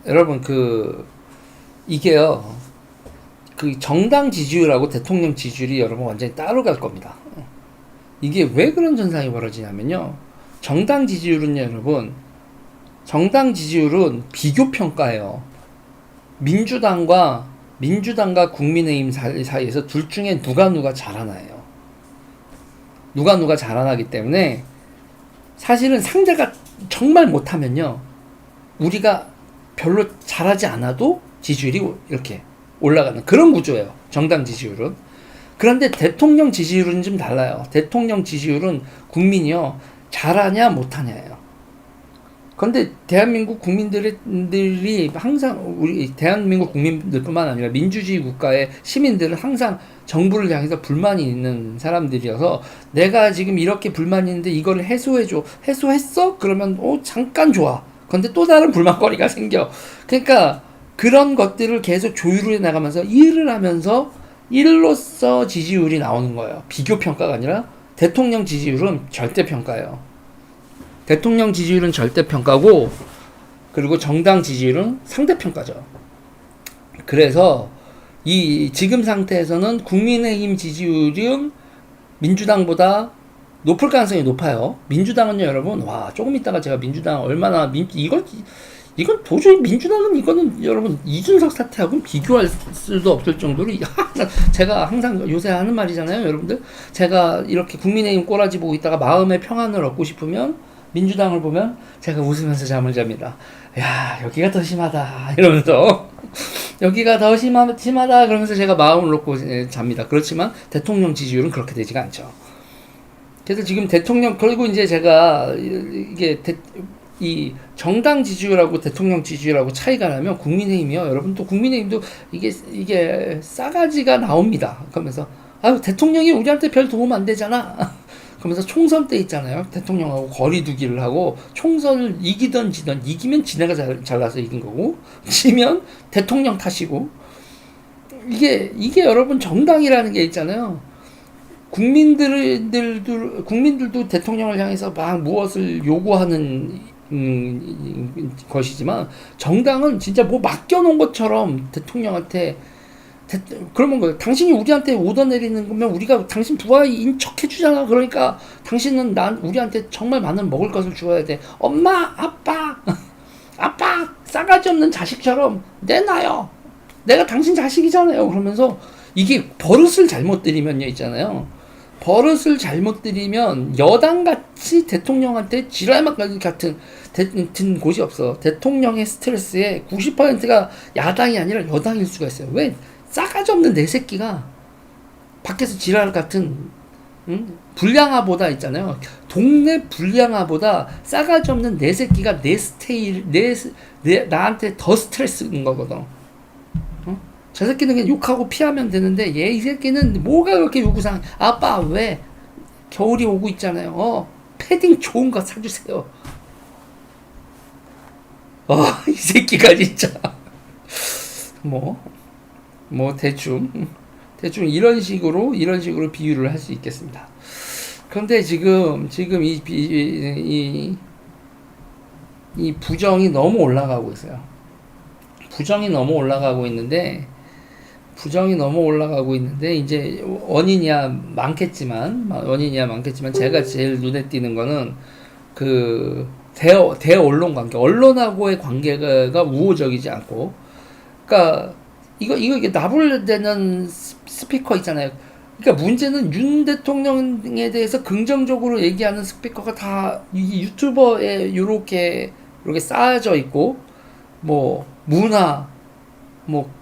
여러분 이게요, 그 정당 지지율하고 대통령 지지율이 여러분 완전히 따로 갈 겁니다. 이게 왜 그런 현상이 벌어지냐면요, 정당 지지율은 여러분, 정당 지지율은 비교 평가예요. 민주당과 국민의힘 사이에서 둘 중에 누가 잘하나예요. 누가 잘하나기 때문에 사실은 상대가 정말 못하면요, 우리가 별로 잘하지 않아도 지지율이 이렇게 올라가는 그런 구조예요. 정당 지지율은. 그런데 대통령 지지율은 좀 달라요. 대통령 지지율은 국민이요, 잘하냐 못하냐예요. 그런데 대한민국 국민들이 항상, 우리 대한민국 국민들뿐만 아니라 민주주의 국가의 시민들은 항상 정부를 향해서 불만이 있는 사람들이어서, 내가 지금 이렇게 불만이 있는데 이거를 해소해줘. 해소했어? 그러면 잠깐 좋아. 근데 또 다른 불만거리가 생겨. 그러니까 그런 것들을 계속 조율해 나가면서 일을 하면서 일로서 지지율이 나오는 거예요. 비교 평가가 아니라. 대통령 지지율은 절대 평가예요. 대통령 지지율은 절대 평가고, 그리고 정당 지지율은 상대 평가죠. 그래서 이 지금 상태에서는 국민의힘 지지율은 민주당보다 높을 가능성이 높아요. 민주당은요, 여러분, 와, 조금 있다가 제가 민주당 얼마나 이건 도저히 민주당은, 이거는 여러분 이준석 사태하고는 비교할 수도 없을 정도로 제가 항상 요새 하는 말이잖아요, 여러분들. 제가 이렇게 국민의힘 꼬라지 보고 있다가 마음의 평안을 얻고 싶으면 민주당을 보면 제가 웃으면서 잠을 잡니다. 야, 여기가 더 심하다 이러면서 여기가 더 심하다 그러면서 제가 마음을 놓고 잡니다. 그렇지만 대통령 지지율은 그렇게 되지가 않죠. 그래서 지금 대통령, 그리고 이제 제가 이게 이 정당 지지율하고 대통령 지지율하고 차이가 나면, 국민의힘이요, 여러분, 또 국민의힘도 이게 싸가지가 나옵니다. 그러면서 아유, 대통령이 우리한테 별 도움 안 되잖아. 그러면서 총선 때 있잖아요, 대통령하고 거리두기를 하고, 총선을 이기던 지던, 이기면 지네가 잘나서 이긴 거고, 지면 대통령 탓이고. 이게 여러분 정당이라는 게 있잖아요. 국민들도 대통령을 향해서 막 무엇을 요구하는 것이지만, 정당은 진짜 뭐 맡겨놓은 것처럼 대통령한테, 그러면 거예요. 당신이 우리한테 오더 내리는 거면 우리가 당신 부하인 척 해주잖아. 그러니까 당신은 우리한테 정말 많은 먹을 것을 주어야 돼. 엄마, 아빠, 아빠, 싸가지 없는 자식처럼 내놔요. 내가 당신 자식이잖아요. 그러면서 이게 버릇을 잘못 들이면요, 있잖아요. 버릇을 잘못 들이면 여당같이 대통령한테 지랄만 같은 곳이 없어. 대통령의 스트레스의 90%가 야당이 아니라 여당일 수가 있어요. 왜? 싸가지 없는 내 새끼가 밖에서 지랄 같은, 불량아보다 있잖아요. 동네 불량아보다 싸가지 없는 내 새끼가 나한테 더 스트레스인 거거든. 저 새끼는 그냥 욕하고 피하면 되는데, 이 새끼는 뭐가 그렇게 요구사항. 아빠, 왜? 겨울이 오고 있잖아요. 패딩 좋은 거 사주세요. 이 새끼가 진짜. 대충 이런 식으로 비유를 할 수 있겠습니다. 그런데 지금 이 부정이 너무 올라가고 있어요. 부정이 너무 올라가고 있는데, 이제 원인이야 많겠지만 제가 제일 눈에 띄는 거는 그 대언론 관계, 언론하고의 관계가 우호적이지 않고, 그러니까 이게 나불대는 스피커 있잖아요. 그러니까 문제는 윤 대통령에 대해서 긍정적으로 얘기하는 스피커가 다 이 유튜버에 요렇게 쌓여져 있고, 문화,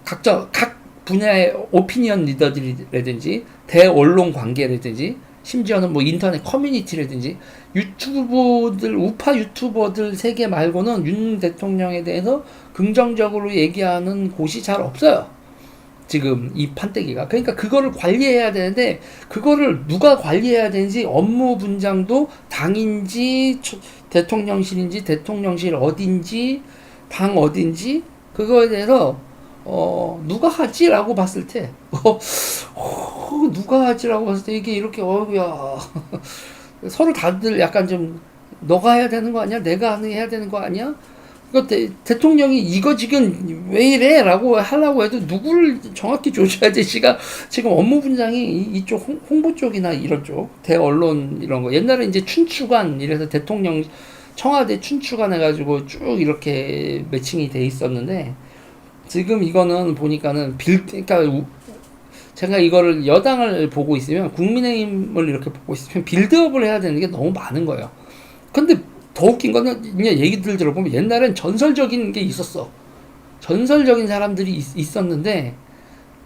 각 분야의 오피니언 리더들이라든지 대언론 관계라든지, 심지어는 인터넷 커뮤니티라든지, 우파 유튜버들 세계 말고는 윤 대통령에 대해서 긍정적으로 얘기하는 곳이 잘 없어요. 지금 이 판때기가. 그러니까 그거를 관리해야 되는데, 그거를 누가 관리해야 되는지, 업무 분장도 당인지 대통령실인지, 대통령실 어딘지, 당 어딘지, 그거에 대해서 누가 하지라고 봤을 때, 이게 이렇게, 야 서로 다들 약간 좀, 너가 해야 되는 거 아니야? 내가 해야 되는 거 아니야? 이거 대통령이 이거 지금 왜 이래? 라고 하려고 해도 누구를 정확히 조져야지. 씨가 지금 업무 분장이 이쪽 홍보 쪽이나 이런 쪽, 대언론 이런 거. 옛날에 이제 춘추관, 이래서 대통령 청와대 춘추관 해가지고 쭉 이렇게 매칭이 돼 있었는데, 지금 이거는 보니까는 그러니까 제가 이거를 여당을 보고 있으면, 국민의힘을 이렇게 보고 있으면 빌드업을 해야 되는 게 너무 많은 거예요. 근데 더 웃긴 거는 그냥 얘기들 들어보면 옛날엔 전설적인 게 있었어. 전설적인 사람들이 있었는데,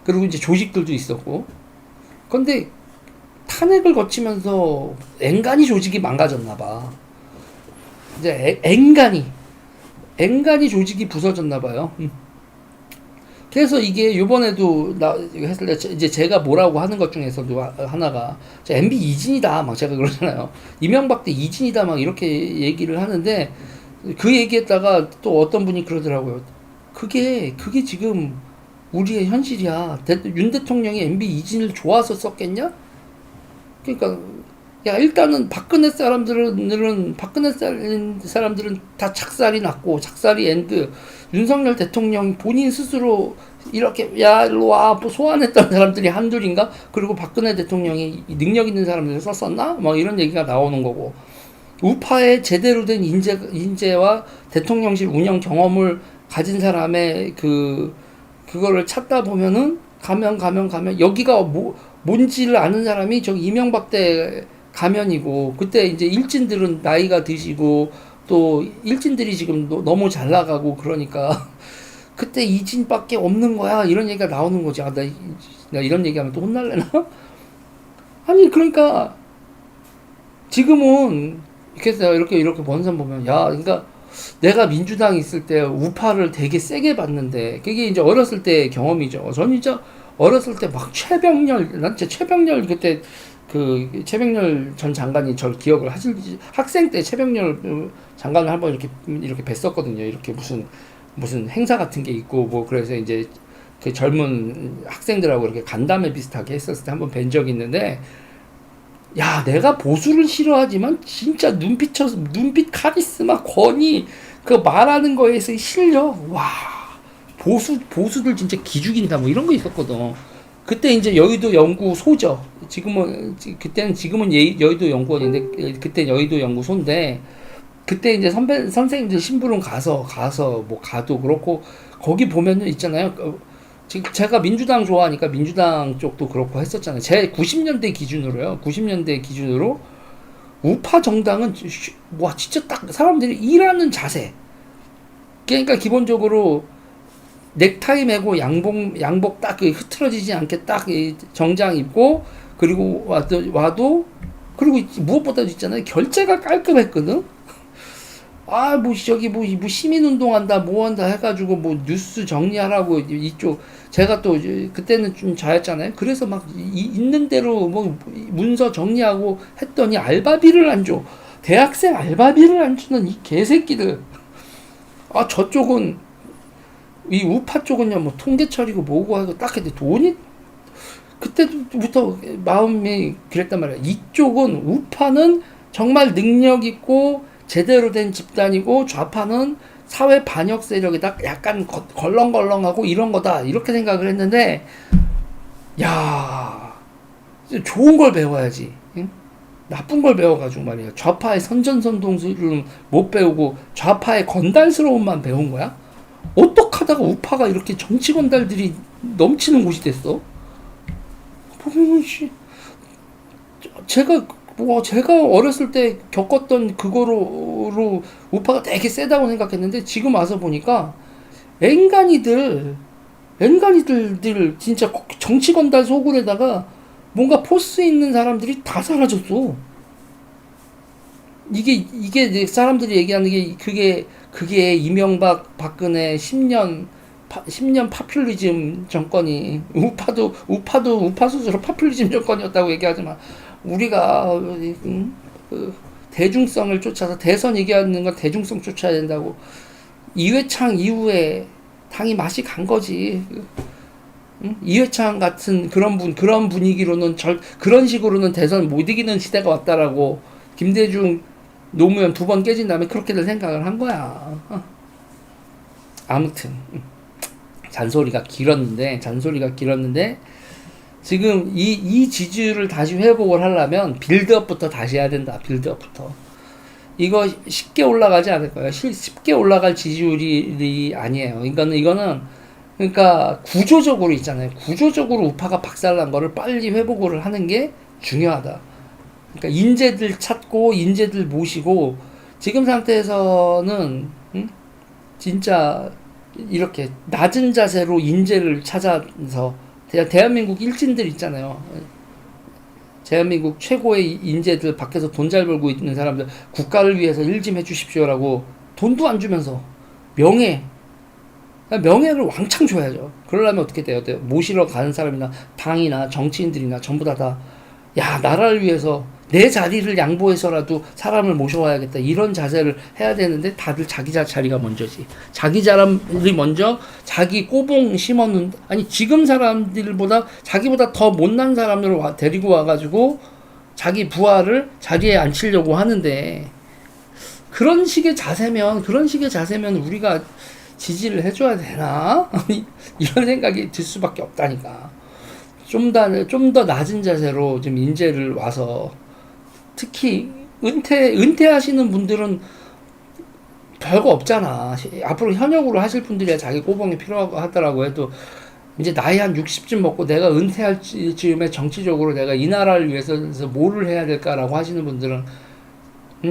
그리고 이제 조직들도 있었고. 근데 탄핵을 거치면서 앵간히 조직이 망가졌나 봐. 이제 앵간히 조직이 부서졌나 봐요. 그래서 이게 요번에도 했을 때 이제 제가 뭐라고 하는 것 중에서도 하나가 MB 이진이다 막 제가 그러잖아요. 이명박 때 이진이다 막 이렇게 얘기를 하는데, 그 얘기했다가 또 어떤 분이 그러더라고요. 그게 지금 우리의 현실이야. 윤 대통령이 MB 이진을 좋아서 썼겠냐? 그러니까 야, 일단은 박근혜 사람들은 다 착살이 났고, 착살이 엔드. 윤석열 대통령 본인 스스로 이렇게 야 일로 와 소환했던 사람들이 한둘인가? 그리고 박근혜 대통령이 능력 있는 사람들을 썼었나? 막 이런 얘기가 나오는 거고, 우파의 제대로 된 인재와 대통령실 운영 경험을 가진 사람의 그거를 찾다 보면은 가면 여기가 뭔지를 아는 사람이 저기 이명박 때 가면이고, 그때 이제 일진들은 나이가 드시고 또 일진들이 지금 너무 잘 나가고 그러니까 그때 이진밖에 없는 거야, 이런 얘기가 나오는 거지. 나 이런 얘기하면 또 혼날래나? 아니 그러니까 지금은 이렇게 번선 보면, 야 그러니까 내가 민주당 있을 때 우파를 되게 세게 봤는데, 그게 이제 어렸을 때 경험이죠. 저는 진짜 어렸을 때 막 난 진짜 최병렬 그때 최병렬 전 장관이 절 기억을 하실지, 학생 때 최병렬 장관을 한번 이렇게 뵀었거든요. 이렇게 무슨 행사 같은 게 있고 뭐, 그래서 이제 그 젊은 학생들하고 이렇게 간담회 비슷하게 했었을 때 한번 뵌 적이 있는데, 야 내가 보수를 싫어하지만 진짜 눈빛 카리스마 권위 그 말하는 거에서 실력, 와 보수들 진짜 기죽인다 뭐 이런 거 있었거든. 그때 이제 여의도 연구소죠. 지금은 여의도 연구원인데, 그때 여의도 연구소인데, 그때 이제 선생님들 심부름 가서 뭐 가도 그렇고, 거기 보면은 있잖아요. 지금 제가 민주당 좋아하니까 민주당 쪽도 그렇고 했었잖아요. 제 90년대 기준으로요. 90년대 기준으로 우파 정당은 와 진짜 딱 사람들이 일하는 자세. 그러니까 기본적으로 넥타이 매고 양복 딱 흐트러지지 않게 딱 정장 입고, 그리고 와도 그리고 무엇보다도 있잖아요. 결제가 깔끔했거든. 뭐 시민운동 한다, 뭐 한다 해가지고, 뭐, 뉴스 정리하라고, 이쪽, 제가 또, 그때는 좀 자였잖아요. 그래서 막, 있는 대로, 뭐, 문서 정리하고 했더니 알바비를 안 줘. 대학생 알바비를 안 주는 이 개새끼들. 저쪽은, 이 우파 쪽은요, 뭐, 통계처리고 뭐고 하고 딱 했는데 돈이, 그때부터 마음이 그랬단 말이야. 이쪽은, 우파는 정말 능력 있고, 제대로 된 집단이고, 좌파는 사회 반역 세력이다, 약간 걸렁걸렁하고 이런 거다, 이렇게 생각을 했는데, 야 좋은 걸 배워야지. 응? 나쁜 걸 배워가지고 말이야. 좌파의 선전선동술을 못 배우고 좌파의 건달스러움만 배운 거야? 어떡하다가 우파가 이렇게 정치 건달들이 넘치는 곳이 됐어? 보면은 제가 어렸을 때 겪었던 그거로 우파가 되게 세다고 생각했는데, 지금 와서 보니까 앵간이들 진짜 정치 건달 소굴에다가 뭔가 포스 있는 사람들이 다 사라졌어. 이게 사람들이 얘기하는 게 그게 이명박 박근혜 10년 파퓰리즘 정권이, 우파 스스로 파퓰리즘 정권이었다고 얘기하지만, 우리가 대중성을 쫓아서, 대선 얘기하는 건 대중성 쫓아야 된다고, 이회창 이후에 당이 맛이 간 거지. 응? 이회창 같은 그런 분위기로는 그런 식으로는 대선 못 이기는 시대가 왔다라고, 김대중 노무현 2번 깨진 다음에 그렇게들 생각을 한 거야. 아무튼 잔소리가 길었는데 지금 이 지지율을 다시 회복을 하려면 빌드업부터 다시 해야 된다. 빌드업부터. 이거 쉽게 올라가지 않을 거예요. 쉽게 올라갈 지지율이 아니에요. 이거는 그러니까 구조적으로 있잖아요. 구조적으로 우파가 박살난 거를 빨리 회복을 하는 게 중요하다. 그러니까 인재들 찾고 인재들 모시고 지금 상태에서는 진짜 이렇게 낮은 자세로 인재를 찾아서 대한민국 일진들 있잖아요. 대한민국 최고의 인재들 밖에서 돈 잘 벌고 있는 사람들 국가를 위해서 일 좀 해주십시오라고 돈도 안 주면서 명예를 왕창 줘야죠. 그러려면 어떻게 돼요? 모시러 가는 사람이나 당이나 정치인들이나 전부 야, 나라를 위해서 내 자리를 양보해서라도 사람을 모셔와야겠다. 이런 자세를 해야 되는데 다들 자기 자리가 먼저지. 자기 자람이 먼저 자기 꼬봉 심었는, 아니, 지금 사람들보다 자기보다 더 못난 사람을 데리고 와가지고 자기 부하를 자리에 앉히려고 하는데 그런 식의 자세면 우리가 지지를 해줘야 되나? 이런 생각이 들 수밖에 없다니까. 좀 더 낮은 자세로 좀 인재를 와서 특히 은퇴하시는 분들은 별거 없잖아. 앞으로 현역으로 하실 분들이야 자기 꼬봉이 필요하고 하더라고 해도 이제 나이 한 60쯤 먹고 내가 은퇴할 즈음에 정치적으로 내가 이 나라를 위해서 뭐를 해야 될까라고 하시는 분들은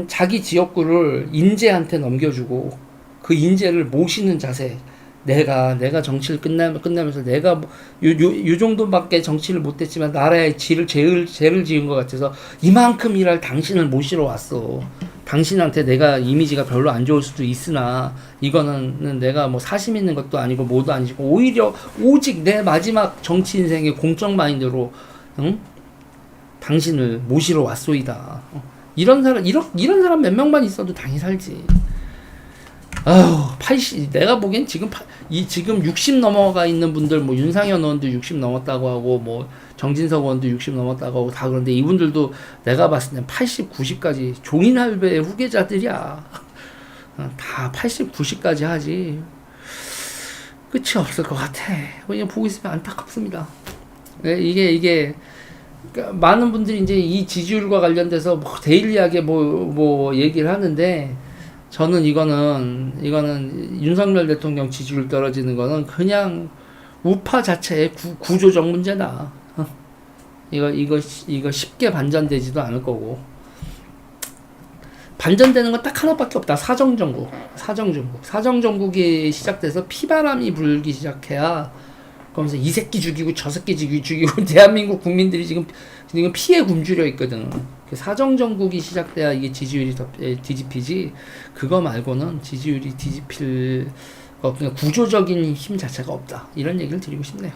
자기 지역구를 인재한테 넘겨주고 그 인재를 모시는 자세. 내가 정치를 끝나면서 내가 요 정도밖에 정치를 못했지만 나라에 죄를 지은 것 같아서 이만큼 일할 당신을 모시러 왔어. 당신한테 내가 이미지가 별로 안 좋을 수도 있으나 이거는 내가 뭐 사심 있는 것도 아니고 뭐도 아니고 오히려 오직 내 마지막 정치 인생의 공적 마인드로 당신을 모시러 왔소이다. 이런 사람 몇 명만 있어도 당이 살지. 아휴, 80, 내가 보기엔 지금 60 넘어가 있는 분들, 뭐, 윤상현 의원도 60 넘었다고 하고, 뭐, 정진석 의원도 60 넘었다고 하고, 다 그런데 이분들도 내가 봤을 땐 80, 90까지 종인할배의 후계자들이야. 다 80, 90까지 하지. 끝이 없을 것 같아. 그냥 보고 있으면 안타깝습니다. 이게, 그러니까 많은 분들이 이제 이 지지율과 관련돼서 뭐 데일리하게 뭐 얘기를 하는데, 저는 이거는 윤석열 대통령 지지율 떨어지는 거는 그냥 우파 자체의 구조적 문제다. 이거 쉽게 반전되지도 않을 거고. 반전되는 건 딱 하나밖에 없다. 사정정국이 시작돼서 피바람이 불기 시작해야 그러면서 이 새끼 죽이고 저 새끼 죽이고 대한민국 국민들이 지금 피해 굶주려 있거든. 그 사정정국이 시작돼야 이게 지지율이 뒤집히지. 그거 말고는 지지율이 뒤집힐 그냥 구조적인 힘 자체가 없다. 이런 얘기를 드리고 싶네요.